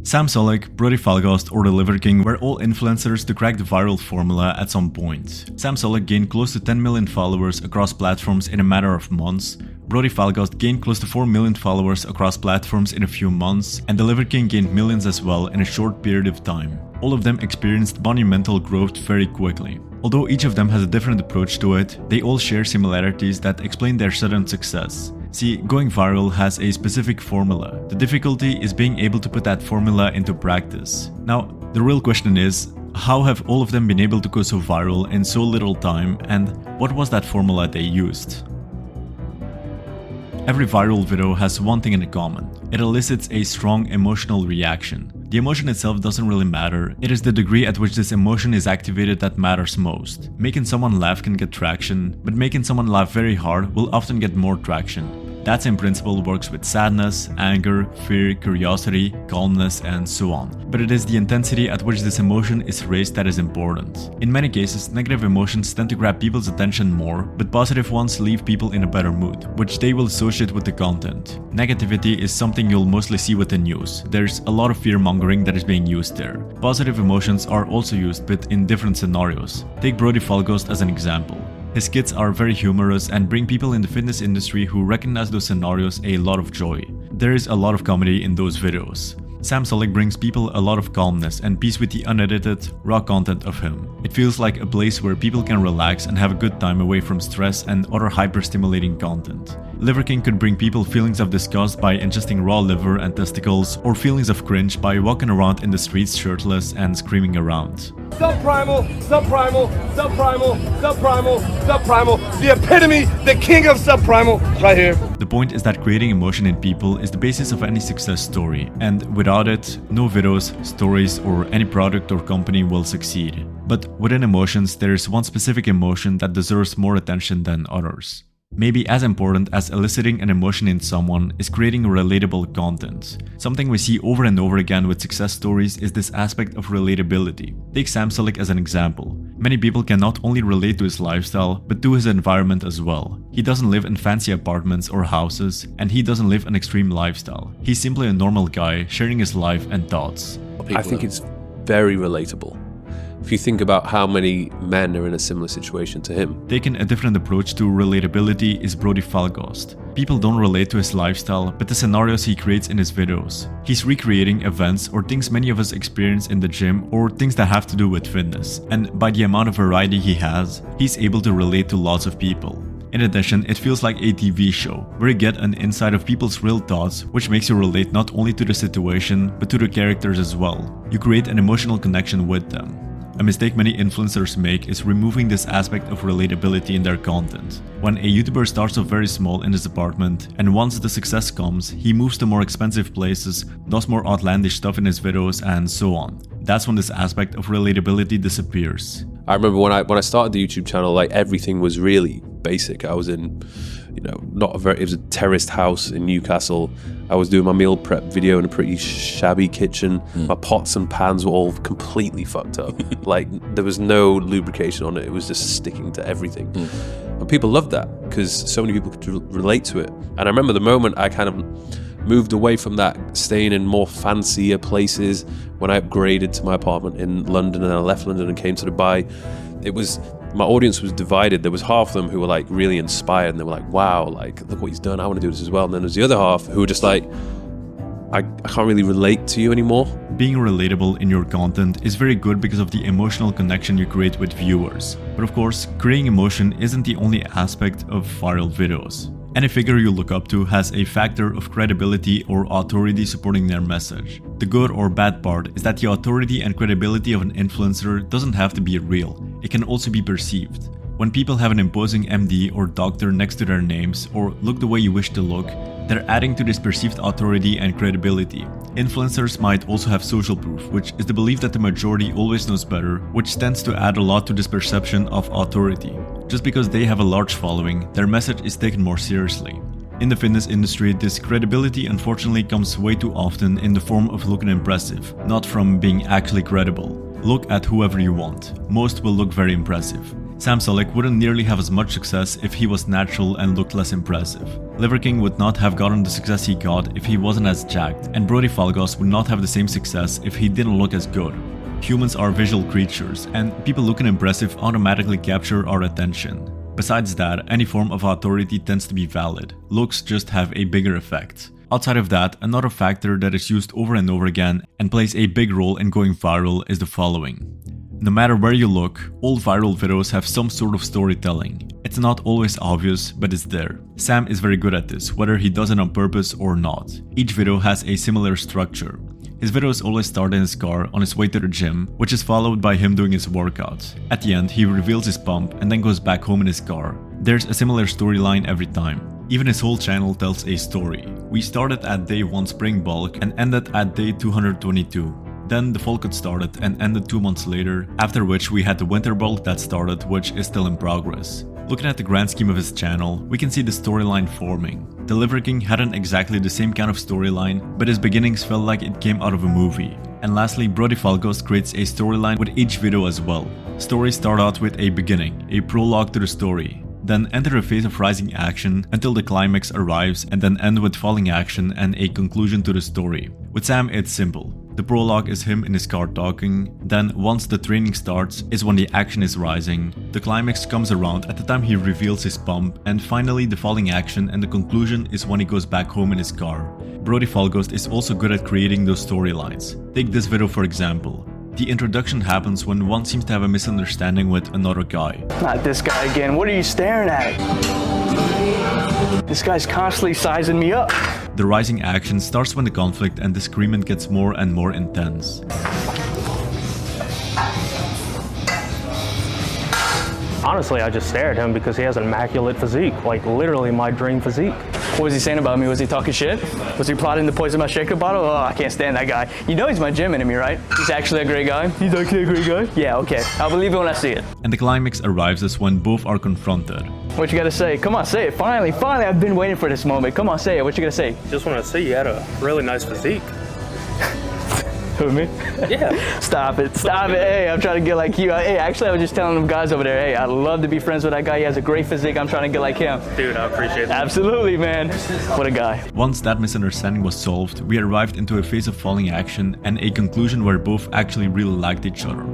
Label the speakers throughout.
Speaker 1: Sam Sulek, Brodie Falgoust or the Liver King were all influencers to crack the viral formula at some point. Sam Sulek gained close to 10 million followers across platforms in a matter of months, Brodie Falgoust gained close to 4 million followers across platforms in a few months, and the Liver King gained millions as well in a short period of time. All of them experienced monumental growth very quickly. Although each of them has a different approach to it, they all share similarities that explain their sudden success. See, going viral has a specific formula. The difficulty is being able to put that formula into practice. Now, the real question is, how have all of them been able to go so viral in so little time, and what was that formula they used? Every viral video has one thing in common. It elicits a strong emotional reaction. The emotion itself doesn't really matter, it is the degree at which this emotion is activated that matters most. Making someone laugh can get traction, but making someone laugh very hard will often get more traction. That in principle works with sadness, anger, fear, curiosity, calmness, and so on. But it is the intensity at which this emotion is raised that is important. In many cases, negative emotions tend to grab people's attention more, but positive ones leave people in a better mood, which they will associate with the content. Negativity is something you'll mostly see with the news. There's a lot of fear-mongering that is being used there. Positive emotions are also used, but in different scenarios. Take Brodie Falgoust as an example. His skits are very humorous and bring people in the fitness industry who recognize those scenarios a lot of joy. There is a lot of comedy in those videos. Sam Sulek brings people a lot of calmness and peace with the unedited, raw content of him. It feels like a place where people can relax and have a good time away from stress and other hyper-stimulating content. Liver King could bring people feelings of disgust by ingesting raw liver and testicles, or feelings of cringe by walking around in the streets shirtless and screaming around.
Speaker 2: Subprimal, subprimal, subprimal, subprimal, subprimal, the epitome, the king of subprimal, right here.
Speaker 1: The point is that creating emotion in people is the basis of any success story, and without it, no videos, stories, or any product or company will succeed. But within emotions, there is one specific emotion that deserves more attention than others. Maybe as important as eliciting an emotion in someone is creating relatable content. Something we see over and over again with success stories is this aspect of relatability. Take Sam Sulek as an example. Many people can not only relate to his lifestyle, but to his environment as well. He doesn't live in fancy apartments or houses, and he doesn't live an extreme lifestyle. He's simply a normal guy sharing his life and thoughts.
Speaker 3: I think it's very relatable. If you think about how many men are in a similar situation to him.
Speaker 1: Taking a different approach to relatability is Brodie Falgoust. People don't relate to his lifestyle, but the scenarios he creates in his videos. He's recreating events or things many of us experience in the gym, or things that have to do with fitness. And by the amount of variety he has, he's able to relate to lots of people. In addition, it feels like a TV show, where you get an insight of people's real thoughts, which makes you relate not only to the situation, but to the characters as well. You create an emotional connection with them. A mistake many influencers make is removing this aspect of relatability in their content. When a YouTuber starts off very small in his apartment, and once the success comes, he moves to more expensive places, does more outlandish stuff in his videos, and so on. That's when this aspect of relatability disappears.
Speaker 3: I remember when I started the YouTube channel, like everything was really basic. I was in, it was a terraced house in Newcastle. I was doing my meal prep video in a pretty shabby kitchen. My pots and pans were all completely fucked up. Like there was no lubrication on it. It was just sticking to everything. And people loved that because so many people could relate to it. And I remember the moment I kind of moved away from that, staying in more fancier places when I upgraded to my apartment in London, and I left London and came to Dubai. My audience was divided. There was half of them who were like really inspired and they were like, wow, like look what he's done, I want to do this as well. And then there's the other half who were just like, I can't really relate to you anymore. Being relatable in your content is very good because of the emotional connection you create with viewers. But of course, creating emotion isn't the only aspect of viral videos. Any figure you look up to has a factor of credibility or authority supporting their message. The good or bad part is that the authority and credibility of an influencer doesn't have to be real, it can also be perceived. When people have an imposing MD or doctor next to their names, or look the way you wish to look, they're adding to this perceived authority and credibility. Influencers might also have social proof, which is the belief that the majority always knows better, which tends to add a lot to this perception of authority. Just because they have a large following, their message is taken more seriously. In the fitness industry, this credibility unfortunately comes way too often in the form of looking impressive, not from being actually credible. Look at whoever you want. Most will look very impressive. Sam Sulek wouldn't nearly have as much success if he was natural and looked less impressive.
Speaker 1: Liver King would not have gotten the success he got if he wasn't as jacked, and Brodie Falgoust would not have the same success if he didn't look as good. Humans are visual creatures, and people looking impressive automatically capture our attention. Besides that, any form of authority tends to be valid. Looks just have a bigger effect. Outside of that, another factor that is used over and over again and plays a big role in going viral is the following. No matter where you look, all viral videos have some sort of storytelling. It's not always obvious, but it's there. Sam is very good at this, whether he does it on purpose or not. Each video has a similar structure. His videos always start in his car on his way to the gym, which is followed by him doing his workouts. At the end, he reveals his pump and then goes back home in his car. There's a similar storyline every time. Even his whole channel tells a story. We started at day 1 spring bulk and ended at day 222. Then the fall cut started and ended 2 months later, after which we had the winter bulk that started, which is still in progress. Looking at the grand scheme of his channel, we can see the storyline forming. The Liver King hadn't exactly the same kind of storyline, but his beginnings felt like it came out of a movie. And lastly, Brodie Falgoust creates a storyline with each video as well. Stories start out with a beginning, a prologue to the story. Then enter a phase of rising action until the climax arrives, and then end with falling action and a conclusion to the story. With Sam, it's simple. The prologue is him in his car talking, then once the training starts is when the action is rising, the climax comes around at the time he reveals his pump, and finally the falling action and the conclusion is when he goes back home in his car. Brodie Falgoust is also good at creating those storylines. Take this video for example. The introduction happens when one seems to have a misunderstanding with another guy.
Speaker 4: Not this guy again, what are you staring at? This guy's constantly sizing me up.
Speaker 1: The rising action starts when the conflict and disagreement gets more and more intense.
Speaker 5: Honestly, I just stare at him because he has an immaculate physique, like literally my dream physique.
Speaker 4: What was he saying about me? Was he talking shit? Was he plotting to poison my shaker bottle? Oh, I can't stand that guy. You know he's my gym enemy, right? He's actually a great guy. He's actually a great guy? Yeah, okay. I'll believe it when I see it.
Speaker 1: And the climax arrives as when both are confronted.
Speaker 4: What you gotta say? Come on, say it. Finally, I've been waiting for this moment. Come on, say it. What you gonna say?
Speaker 5: Just want to say you had a really nice physique.
Speaker 4: Who, me?
Speaker 5: Yeah.
Speaker 4: Stop it. Hey, I'm trying to get like you. Hey, actually, I was just telling them guys over there, hey, I'd love to be friends with that guy. He has a great physique. I'm trying to get like him.
Speaker 5: Dude, I appreciate that.
Speaker 4: Absolutely, man. What a guy.
Speaker 1: Once that misunderstanding was solved, we arrived into a phase of falling action and a conclusion where both actually really liked each other.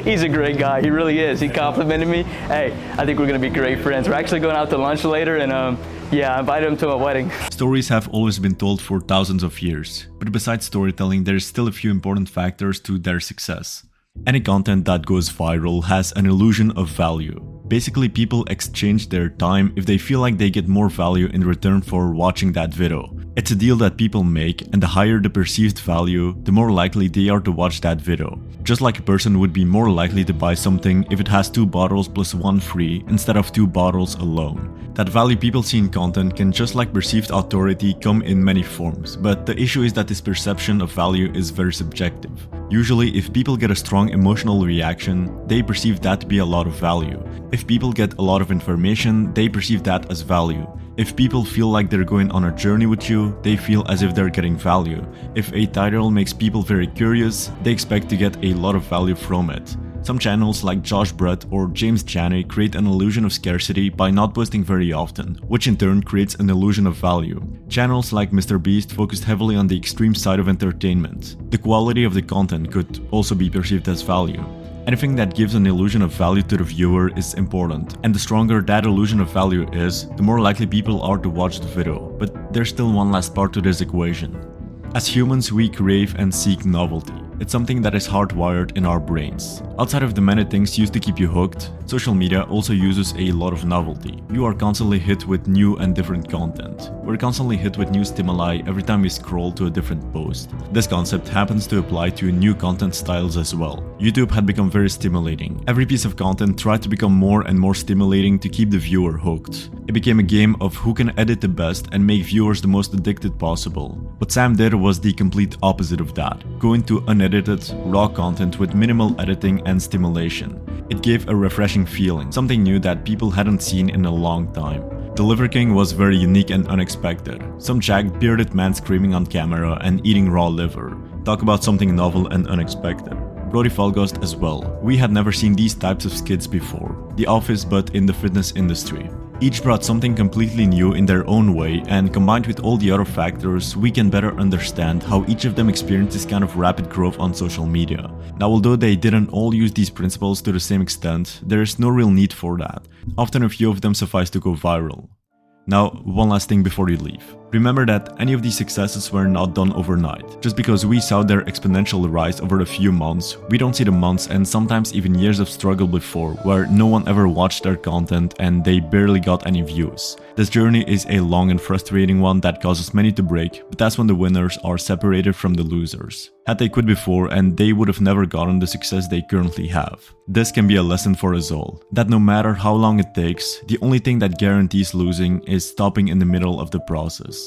Speaker 4: He's a great guy. He really is. He complimented me. Hey, I think we're going to be great friends. We're actually going out to lunch later and yeah, I invited him to a wedding.
Speaker 1: Stories have always been told for thousands of years, but besides storytelling, there's still a few important factors to their success. Any content that goes viral has an illusion of value. Basically, people exchange their time if they feel like they get more value in return for watching that video. It's a deal that people make, and the higher the perceived value, the more likely they are to watch that video. Just like a person would be more likely to buy something if it has 2 bottles plus 1 free instead of 2 bottles alone. That value people see in content can, just like perceived authority, come in many forms, but the issue is that this perception of value is very subjective. Usually, if people get a strong emotional reaction, they perceive that to be a lot of value. If people get a lot of information, they perceive that as value. If people feel like they're going on a journey with you, they feel as if they're getting value. If a title makes people very curious, they expect to get a lot of value from it. Some channels like Josh Brett or James Janney create an illusion of scarcity by not posting very often, which in turn creates an illusion of value. Channels like MrBeast focused heavily on the extreme side of entertainment. The quality of the content could also be perceived as value. Anything that gives an illusion of value to the viewer is important, and the stronger that illusion of value is, the more likely people are to watch the video. But there's still one last part to this equation. As humans, we crave and seek novelty. It's something that is hardwired in our brains. Outside of the many things used to keep you hooked, social media also uses a lot of novelty. You are constantly hit with new and different content. We're constantly hit with new stimuli every time we scroll to a different post. This concept happens to apply to new content styles as well. YouTube had become very stimulating. Every piece of content tried to become more and more stimulating to keep the viewer hooked. It became a game of who can edit the best and make viewers the most addicted possible. What Sam did was the complete opposite of that, going to unedited, raw content with minimal editing and stimulation. It gave a refreshing feeling, something new that people hadn't seen in a long time. The Liver King was very unique and unexpected. Some jacked bearded man screaming on camera and eating raw liver. Talk about something novel and unexpected. Brodie Falgoust as well. We had never seen these types of skits before. The Office, but in the fitness industry. Each brought something completely new in their own way, and combined with all the other factors, we can better understand how each of them experienced this kind of rapid growth on social media. Now, although they didn't all use these principles to the same extent, there is no real need for that. Often a few of them suffice to go viral. Now, one last thing before you leave. Remember that any of these successes were not done overnight. Just because we saw their exponential rise over a few months, we don't see the months and sometimes even years of struggle before, where no one ever watched their content and they barely got any views. This journey is a long and frustrating one that causes many to break, but that's when the winners are separated from the losers. Had they quit before, and they would have never gotten the success they currently have. This can be a lesson for us all, that no matter how long it takes, the only thing that guarantees losing is stopping in the middle of the process.